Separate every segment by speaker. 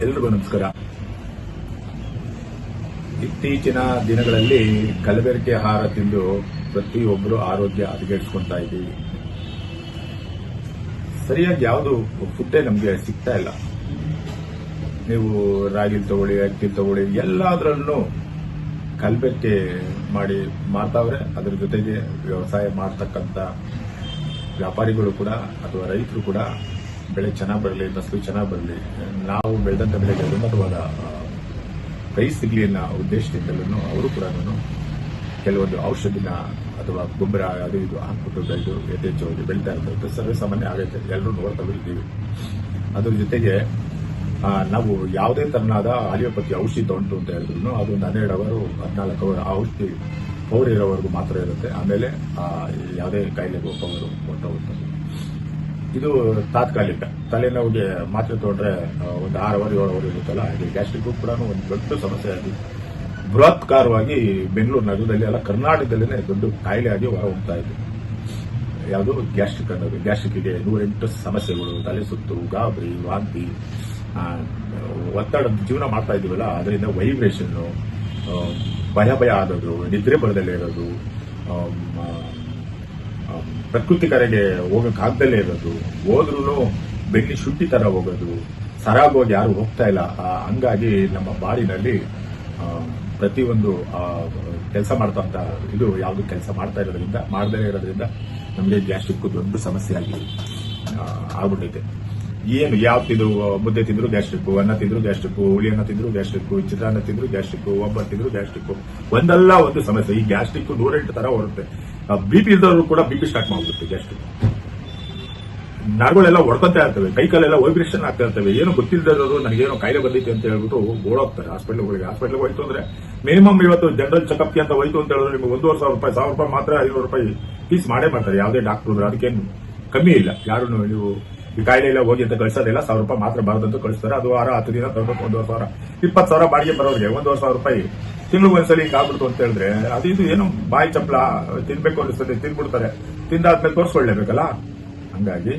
Speaker 1: ಎಲ್ರಿಗೂ ನಮಸ್ಕಾರ. ಇತ್ತೀಚಿನ ದಿನಗಳಲ್ಲಿ ಕಲಬೆರಕೆ ಆಹಾರ ತಿಂದು ಪ್ರತಿಯೊಬ್ಬರು ಆರೋಗ್ಯ ಹದಗೆಡಿಸ್ಕೊಂತಾ ಇದ್ದೀವಿ. ಸರಿಯಾಗಿ ಯಾವುದು ಫುಡ್ಡೇ ನಮಗೆ ಸಿಗ್ತಾ ಇಲ್ಲ. ನೀವು ರಾಗಿಲ್ ತಗೊಳ್ಳಿ, ಅಕ್ಕಿಲ್ ತಗೊಳ್ಳಿ, ಎಲ್ಲಾದ್ರಲ್ಲೂ ಕಲಬೆರಕೆ ಮಾಡಿ ಮಾರ್ತಾವ್ರೆ. ಅದರ ಜೊತೆಗೆ ವ್ಯವಸಾಯ ಮಾಡ್ತಕ್ಕಂಥ ವ್ಯಾಪಾರಿಗಳು ಕೂಡ ಅಥವಾ ರೈತರು ಕೂಡ ಬೆಳೆ ಚೆನ್ನಾಗಿ ಬರಲಿ, ಫಸಲು ಚೆನ್ನಾಗಿ ಬರಲಿ, ನಾವು ಬೆಳೆದಂತ ಬೆಳೆಗೆ ಉನ್ನತವಾದ ಪ್ರೈಸ್ ಸಿಗಲಿ ಅನ್ನೋ ಉದ್ದೇಶದಿಂದಲೂ ಅವರು ಕೂಡ ಕೆಲವೊಂದು ಔಷಧಿನ ಅಥವಾ ಗೊಬ್ಬರ ಅದು ಇದು ಹಾಕ್ಬಿಟ್ಟು ಬೆಳೆದು ಯಥೇಚ್ಛವಾಗಿ ಬೆಳೀತಾ ಇರ್ತಾರೆ. ಸರ್ವೇ ಸಾಮಾನ್ಯ ಆಗೈತೆ, ಎಲ್ಲರೂ ನೋಡ್ತಾ ಇದ್ದೀವಿ. ಅದ್ರ ಜೊತೆಗೆ ನಾವು ಯಾವುದೇ ತರನಾದ ಆಲಿಯೋಪತಿ ಔಷಧಿ ತಗೊಂಡು ಅಂತ ಹೇಳಿದ್ರು ಅದು 12 ಅವರು 14 ಅವರ್ ಔಷಧಿ ಪವರ್ ಇರೋವರೆಗೂ ಮಾತ್ರ ಇರುತ್ತೆ. ಆಮೇಲೆ ಯಾವುದೇ ಕಾಯಿಲೆಗೂ ಪವರು ಹೊರಟೋಗುತ್ತೆ. ಇದು ತಾತ್ಕಾಲಿಕ. ತಲೆನೋವಿಗೆ ಮಾತ್ರೆ ತಗೊಂಡ್ರೆ ಒಂದು 6 ಅವರ್ 7 ಅವರ್ ಇರುತ್ತಲ್ಲ, ಹಾಗೆ ಗ್ಯಾಸ್ಟ್ರಿಕ್ ಕೂಡ ಒಂದು ದೊಡ್ಡ ಸಮಸ್ಯೆ ಆಗಿ ಬೃಹತ್ಕಾರವಾಗಿ ಬೆಂಗಳೂರು ನಗರದಲ್ಲಿ ಅಲ್ಲ ಕರ್ನಾಟಕದಲ್ಲೇ ದೊಡ್ಡ ಕಾಯಿಲೆ ಆಗಿ ಹೊರ ಹೋಗ್ತಾ ಇದೆ. ಯಾವುದು ಗ್ಯಾಸ್ಟ್ರಿಕ್ ಅನ್ನೋದು. ಗ್ಯಾಸ್ಟ್ರಿಕ್ಗೆ 108 ಸಮಸ್ಯೆಗಳು, ತಲೆ ಸುತ್ತು, ಗಾಬರಿ, ವಾಂತಿ, ಒತ್ತಡ ಜೀವನ ಮಾಡ್ತಾ ಇದೀವಲ್ಲ, ಅದರಿಂದ ವೈಬ್ರೇಷನ್, ಭಯ ಆಗೋದು, ನಿದ್ರೆ ಬರದಲ್ಲೇ ಇರೋದು, ಪ್ರಕೃತಿ ಕರೆಗೆ ಹೋಗಕ್ಕಾಗ್ದಲೇ ಇರೋದು, ಹೋದ್ರೂ ಬೆನ್ನಿ ಶುಂಠಿ ತರ ಹೋಗೋದು, ಸರಾಗವಾಗಿ ಯಾರು ಹೋಗ್ತಾ ಇಲ್ಲ. ಹಂಗಾಗಿ ನಮ್ಮ ಬಾಡಿನಲ್ಲಿ ಪ್ರತಿಯೊಂದು ಕೆಲಸ ಮಾಡ್ತಂತ ಇದು ಯಾವುದು ಕೆಲಸ ಮಾಡದೇ ಇರೋದ್ರಿಂದ ನಮಗೆ ಗ್ಯಾಸ್ಟ್ರಿಕ್ ದೊಡ್ಡ ಸಮಸ್ಯೆ ಆಗಿ ಆಗ್ಬಿಟ್ಟೈತೆ. ಏನು ಯಾವ್ದು ಮುದ್ದೆ ತಿಂದ್ರು ಗ್ಯಾಸ್ಟ್ರಿಕ್, ಅನ್ನ ತಿಂದ್ರು ಗ್ಯಾಸ್ಟ್ರಿಕ್, ಹುಳಿ ಅನ್ನ ತಿಂದ್ರು ಗ್ಯಾಸ್ಟ್ರಿಕ್, ಚಿತ್ರಾನ್ನ ತಿಂದ್ರು ಗ್ಯಾಸ್ಟ್ರಿಕ್, ಒಬ್ಬಟ್ಟು ತಿಂದ್ರು ಗ್ಯಾಸ್ಟ್ರಿಕ್, ಒಂದಲ್ಲ ಒಂದು ಸಮಸ್ಯೆ. ಈ ಗ್ಯಾಸ್ಟ್ರಿಕ್ 108 ತರ ಬರುತ್ತೆ. ಬಿಪಿ ಇದ್ದವರು ಕೂಡ ಬಿಪಿ ಸ್ಟಾರ್ಟ್ ಮಾಡ್ಬಿಡುತ್ತೆ. ಗ್ಯಾಸ್ಟ್ರಿಕ್ ನರಗಳೆಲ್ಲ ಹೊಡ್ಕೊಂತ ಇರ್ತವೆ, ಕೈಕಾಲೆಲ್ಲ ವೈಬ್ರೇಷನ್ ಆಗ್ತಾ ಇರ್ತವೆ. ಏನು ಗೊತ್ತಿಲ್ಲದವರು ನನಗೇನೋ ಕಾಯಿಲೆ ಬಂದೈತೆ ಅಂತ ಹೇಳ್ಬಿಟ್ಟು ಓಡೋಗ್ತಾರೆ ಹಾಸ್ಪಿಟಲ್ಗಳಿಗೆ. ಹಾಸ್ಪಿಟಲ್ಗೆ ಹೋಯ್ತು ಅಂದ್ರೆ ಮಿನಿಮಮ್ ಇವತ್ತು ಜನರಲ್ ಚೆಕಪ್ಗೆ ಅಂತ ಹೋಯ್ತು ಅಂತ ಹೇಳಿದ್ರೆ ನಿಮಗೆ 1,500 ರೂಪಾಯಿ, 1,000 ರೂಪಾಯಿ ಮಾತ್ರ 500 ರೂಪಾಯಿ ಫೀಸ್ ಮಾಡೇ ಮಾಡ್ತಾರೆ ಯಾವುದೇ ಡಾಕ್ಟರ್. ಅದಕ್ಕೇನು ಕಮ್ಮಿ ಇಲ್ಲ. ಯಾರು ನೀವು ಈ ಕಾಯಿಲೆ ಎಲ್ಲ ಹೋಗಿ ಅಂತ ಕಳಿಸೋದಿಲ್ಲ. 1,000 ರೂಪಾಯಿ ಮಾತ್ರ ಬಾರದಂತ ಕಳಿಸ್ತಾರೆ. ಅದು ವಾರ 10 ದಿನ ತಗೋಬೇಕು. 1,500 20,000 ಬಾಡಿಗೆ ಬರೋರಿಗೆ 1,500 ರೂಪಾಯಿ ತಿಂಗಳಿಗೆ ಒಂದ್ಸಲಿ ಆಗ್ಬಿಡ್ತು ಅಂತ ಹೇಳಿದ್ರೆ ಅದು ಇದು ಏನು ಬಾಯಿ ಚಪ್ಪಲ ತಿನ್ಬೇಕು ಅನಿಸ್ತದೆ, ತಿನ್ಬಿಡ್ತಾರೆ. ತಿಂದಾದ್ಮೇಲೆ ತೋರಿಸ್ಕೊಳ್ಳೇಬೇಕಲ್ಲ. ಹಂಗಾಗಿ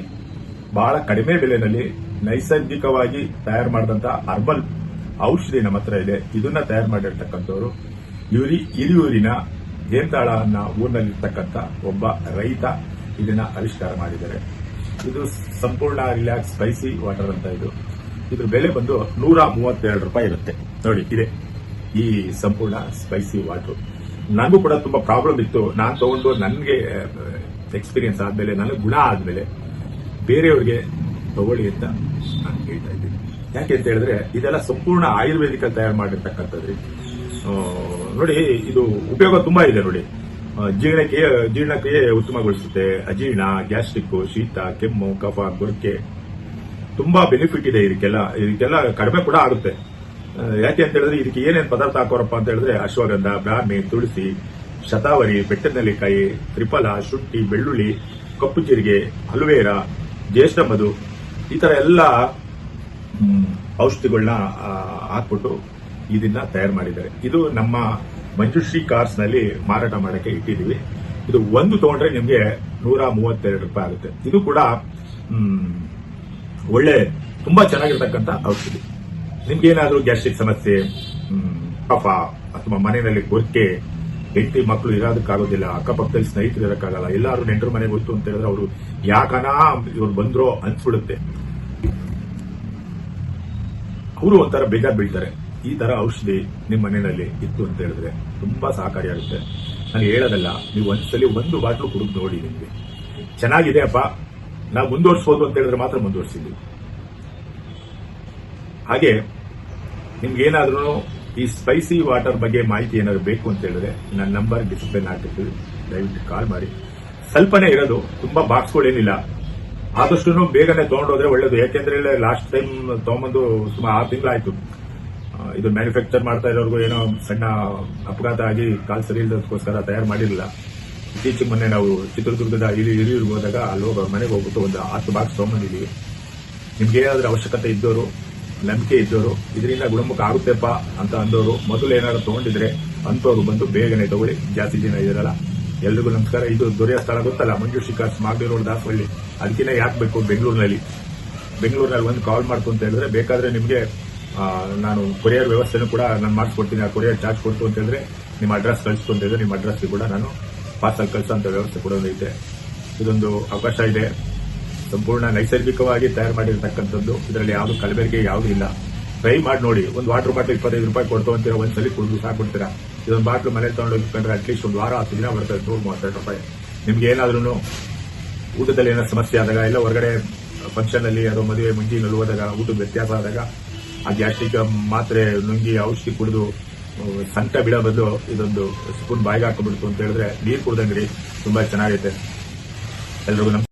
Speaker 1: ಬಹಳ ಕಡಿಮೆ ಬೆಲೆನಲ್ಲಿ ನೈಸರ್ಗಿಕವಾಗಿ ತಯಾರು ಮಾಡಿದಂತ ಹರ್ಬಲ್ ಔಷಧಿ ನಮ್ಮ ಹತ್ರ ಇದೆ. ಇದನ್ನ ತಯಾರು ಮಾಡಿರ್ತಕ್ಕಂಥವ್ರು ಹಿರಿಯೂರಿನ ಹೇಂತಾಳ ಅನ್ನೋ ಊರಿನಲ್ಲಿರ್ತಕ್ಕಂಥ ಒಬ್ಬ ರೈತ ಇದನ್ನ ಆವಿಷ್ಕಾರ ಮಾಡಿದ್ದಾರೆ. ಇದು ಸಂಪೂರ್ಣ ರಿಲ್ಯಾಕ್ಸ್ ಸ್ಪೈಸಿ ವಾಟರ್ ಅಂತ. ಇದ್ರ ಬೆಲೆ ಬಂದು 132 ರೂಪಾಯಿ ಇರುತ್ತೆ. ನೋಡಿ ಇದೆ ಈ ಸಂಪೂರ್ಣ ಸ್ಪೈಸಿ ವಾಟರ್. ನನಗೂ ಕೂಡ ತುಂಬಾ ಪ್ರಾಬ್ಲಮ್ ಇತ್ತು. ನಾನು ತಗೊಂಡು ನನಗೆ ಎಕ್ಸ್ಪೀರಿಯನ್ಸ್ ಆದ್ಮೇಲೆ, ನನಗೆ ಗುಣ ಆದ್ಮೇಲೆ ಬೇರೆಯವ್ರಿಗೆ ತಗೊಳ್ಳಿ ಅಂತ ನಾನು ಹೇಳ್ತಾ ಇದ್ದೀನಿ. ಯಾಕೆ ಅಂತ ಹೇಳಿದ್ರೆ ಇದೆಲ್ಲ ಸಂಪೂರ್ಣ ಆಯುರ್ವೇದಿಕ ತಯಾರು ಮಾಡಿರ್ತಕ್ಕಂಥದ್ರಿ. ನೋಡಿ ಇದು ಉಪಯೋಗ ತುಂಬಾ ಇದೆ. ನೋಡಿ ಜೀರ್ಣಕ್ರಿಯೆ ಉತ್ತಮಗೊಳಿಸುತ್ತೆ. ಅಜೀರ್ಣ, ಗ್ಯಾಸ್ಟ್ರಿಕ್, ಶೀತ, ಕೆಮ್ಮು, ಕಫ, ಗೊರಕೆ ತುಂಬಾ ಬೆನಿಫಿಟ್ ಇದೆ. ಇದಕ್ಕೆಲ್ಲ ಕಡಿಮೆ ಕೂಡ ಆಗುತ್ತೆ. ಯಾಕೆ ಅಂತ ಹೇಳಿದ್ರೆ ಇದಕ್ಕೆ ಏನೇನು ಪದಾರ್ಥ ಹಾಕೋರಪ್ಪ ಅಂತ ಹೇಳಿದ್ರೆ ಅಶ್ವಗಂಧ, ಬ್ರಾಹ್ಮಿ, ತುಳಸಿ, ಶತಾವರಿ, ಬೆಟ್ಟದನೆಲ್ಲಿಕಾಯಿ, ತ್ರಿಫಲ, ಶುಂಠಿ, ಬೆಳ್ಳುಳ್ಳಿ, ಕಪ್ಪು ಜೀರಿಗೆ, ಅಲುವೇರಾ, ಜ್ಯೇಷ್ಠ ಮಧು, ಈ ತರ ಎಲ್ಲ ಔಷಧಿಗಳನ್ನ ಹಾಕ್ಬಿಟ್ಟು ಇದನ್ನ ತಯಾರು ಮಾಡಿದ್ದಾರೆ. ಇದು ನಮ್ಮ ಮಂಜುಶ್ರೀ ಕಾರ್ಸ್ ನಲ್ಲಿ ಮಾರಾಟ ಮಾಡಕ್ಕೆ ಇಟ್ಟಿದ್ದೀವಿ. ಇದು ಒಂದು ತಗೊಂಡ್ರೆ ನಿಮಗೆ 132 ರೂಪಾಯಿ ಆಗುತ್ತೆ. ಇದು ಕೂಡ ಒಳ್ಳೆ ತುಂಬಾ ಚೆನ್ನಾಗಿರ್ತಕ್ಕಂಥ ಔಷಧಿ. ನಿಮ್ಗೇನಾದ್ರೂ ಗ್ಯಾಸ್ಟ್ರಿಕ್ ಸಮಸ್ಯೆ, ಕಫ ಅಥವಾ ಮನೆಯಲ್ಲಿ ಗೊರಕೆ, ಹೆಂಡತಿ ಮಕ್ಕಳು ಇರೋದಕ್ಕಾಗೋದಿಲ್ಲ, ಅಕ್ಕಪಕ್ಕದಲ್ಲಿ ಸ್ನೇಹಿತರು ಇರೋಕ್ಕಾಗಲ್ಲ, ಎಲ್ಲಾರು ನೆಂಟರು ಮನೆಗೆ ಹೋಯ್ತು ಅಂತ ಹೇಳಿದ್ರೆ ಅವರು ಯಾಕನಾ ಇವ್ರು ಬಂದ್ರೋ ಅನ್ಸ್ಬಿಡುತ್ತೆ. ಅವರು ಒಂಥರ ಬೇಜಾರು ಬೀಳ್ತಾರೆ. ಈ ತರ ಔಷಧಿ ನಿಮ್ಮ ಮನೆಯಲ್ಲಿ ಇತ್ತು ಅಂತ ಹೇಳಿದ್ರೆ ತುಂಬಾ ಸಹಕಾರಿಯಾಗುತ್ತೆ. ನಾನು ಹೇಳೋದಲ್ಲ, ನೀವು ಒಂದ್ಸಲಿ ಒಂದು ಬಾಟ್ಲು ಕುಡಿದು ನೋಡಿ, ನಿಮ್ಗೆ ಚೆನ್ನಾಗಿದೆ ಅಪ್ಪ ನಾವು ಮುಂದುವರಿಸಬಹುದು ಅಂತ ಹೇಳಿದ್ರೆ ಮಾತ್ರ ಮುಂದುವರಿಸಿದ್ವಿ. ಹಾಗೆ ನಿಮ್ಗೇನಾದ್ರೂ ಈ ಸ್ಪೈಸಿ ವಾಟರ್ ಬಗ್ಗೆ ಮಾಹಿತಿ ಏನಾದ್ರು ಬೇಕು ಅಂತ ಹೇಳಿದ್ರೆ ನನ್ನ ನಂಬರ್ ಡಿಸ್ಪ್ಲೇ ಹಾಕಿರ್ತೀವಿ, ದಯವಿಟ್ಟು ಕಾಲ್ ಮಾಡಿ. ಸ್ವಲ್ಪನೇ ಇರೋದು, ತುಂಬಾ ಬಾಕ್ಸ್ಗಳೇನಿಲ್ಲ. ಆದಷ್ಟು ಬೇಗನೆ ತಗೊಂಡೋದ್ರೆ ಒಳ್ಳೇದು. ಯಾಕೆಂದ್ರೆ ಲಾಸ್ಟ್ ಟೈಮ್ ತಗೊಂಬಂದು ಸುಮಾರು 6 ತಿಂಗಳಾಯ್ತು. ಇದು ಮ್ಯಾನುಫ್ಯಾಕ್ಚರ್ ಮಾಡ್ತಾ ಇರೋರ್ಗು ಏನೋ ಸಣ್ಣ ಅಪಘಾತ ಆಗಿ ಕಾಲ್ ಸರಿ ಇಲ್ಲದಕ್ಕೋಸ್ಕರ ತಯಾರು ಮಾಡಿರಲಿಲ್ಲ. ಇತ್ತೀಚೆಗೆ ಮೊನ್ನೆ ನಾವು ಚಿತ್ರದುರ್ಗದ ಹಿರಿಯೂರಿಗೆ ಹೋದಾಗ ಅಲ್ಲಿ ಮನೆಗೆ ಹೋಗ್ಬಿಟ್ಟು ಒಂದು 10 ಬಾಕ್ಸ್ ತಗೊಂಬಂದಿದ್ದೀವಿ. ನಿಮ್ಗೆ ಏನಾದ್ರೂ ಅವಶ್ಯಕತೆ ಇದ್ದವರು, ನಂಬಿಕೆ ಇದ್ದವರು, ಇದರಿಂದ ಗುಣಮುಖ ಆಗುತ್ತೆಪ್ಪ ಅಂತ ಅಂದವರು, ಮೊದಲು ಏನಾದ್ರು ತಗೊಂಡಿದ್ರೆ ಅಂತವ್ರು ಬಂದು ಬೇಗನೆ ತಗೊಳ್ಳಿ. ಜಾಸ್ತಿ ದಿನ ಇರಲ್ಲ. ಎಲ್ರಿಗೂ ನಮಸ್ಕಾರ. ಇದು ದೊರೆಯ ಸ್ಥಳ ಗೊತ್ತಲ್ಲ, ಮಂಜುಶ್ರೀ ಕಾರ್ಸ್, ಮಾಗಡಿ ರೋಡ್, ದಾಸವಳ್ಳಿ. ಅದಕ್ಕಿಂತ ಯಾಕೆ ಬೇಕು ಬೆಂಗಳೂರಿನಲ್ಲಿ ಒಂದು ಕಾಲ್ ಮಾಡ್ತು ಅಂತ ಹೇಳಿದ್ರೆ ಬೇಕಾದ್ರೆ ನಿಮಗೆ ನಾನು ಕೊರಿಯರ್ ವ್ಯವಸ್ಥೆನೂ ಕೂಡ ನಾನು ಮಾಡಿಸ್ಕೊಡ್ತೀನಿ. ಆ ಕೊರಿಯರ್ ಚಾರ್ಜ್ ಕೊಡ್ತು ಅಂತ ಹೇಳಿದ್ರೆ ನಿಮ್ಮ ಅಡ್ರೆಸ್ ಕಳಿಸ್ತು ಅಂತ ಹೇಳಿದ್ರೆ ನಿಮ್ಮ ಅಡ್ರೆಸ್ಗೆ ಕೂಡ ನಾನು ಪಾರ್ಸಲ್ ಕಳಿಸೋಂಥ ವ್ಯವಸ್ಥೆ ಕೂಡ ಐತೆ. ಇದೊಂದು ಅವಕಾಶ ಇದೆ. ಸಂಪೂರ್ಣ ನೈಸರ್ಗಿಕವಾಗಿ ತಯಾರು ಮಾಡಿರ್ತಕ್ಕಂಥದ್ದು. ಇದರಲ್ಲಿ ಯಾವುದು ಕಲಬೆರಕೆ ಯಾವುದೂ ಇಲ್ಲ. ಟ್ರೈ ಮಾಡಿ ನೋಡಿ. ಒಂದು ವಾಟರ್ ಬಾಟಲ್ 25 ರೂಪಾಯಿ ಕೊಡ್ತು ಅಂತೀರಾ, ಒಂದ್ಸಲಿ ಕುಡಿದು ಸಾಕ್ಬಿಡ್ತೀರಾ. ಇದೊಂದು ಬಾಟ್ಲು ಮನೆ ತಗೊಂಡೋಗ್ಕೊಂಡ್ರೆ ಅಟ್ಲೀಸ್ಟ್ ಒಂದು ವಾರ 10 ದಿನ ಬರ್ತದೆ. 132 ರೂಪಾಯಿ. ನಿಮ್ಗೆ ಏನಾದ್ರೂ ಊಟದಲ್ಲಿ ಏನೋ ಸಮಸ್ಯೆ ಆದಾಗ, ಇಲ್ಲ ಹೊರಗಡೆ ಫಂಕ್ಷನ್ ಅಲ್ಲಿ ಅಥವಾ ಮದುವೆ ಮುಂಜಿನಲ್ಲಿ ಹೋದಾಗ ಊಟದ ವ್ಯತ್ಯಾಸ ಆದಾಗ ಆ ಗ್ಯಾಸ್ಟ್ರಿಕ್ ಮಾತ್ರೆ ನುಂಗಿ ಔಷಧಿ ಕುಡಿದು ಸಂಕಟ ಬಿಡೋ ಬದಲು ಇದೊಂದು ಸ್ಪೂನ್ ಬಾಯಿಗೆ ಹಾಕೊಂಡ್ಬಿಡ್ತು ಅಂತ ಹೇಳಿದ್ರೆ ನೀರು ಕುಡ್ದಂಗ್ರಿ ತುಂಬಾ ಚೆನ್ನಾಗೈತೆ. ಎಲ್ರಿಗೂ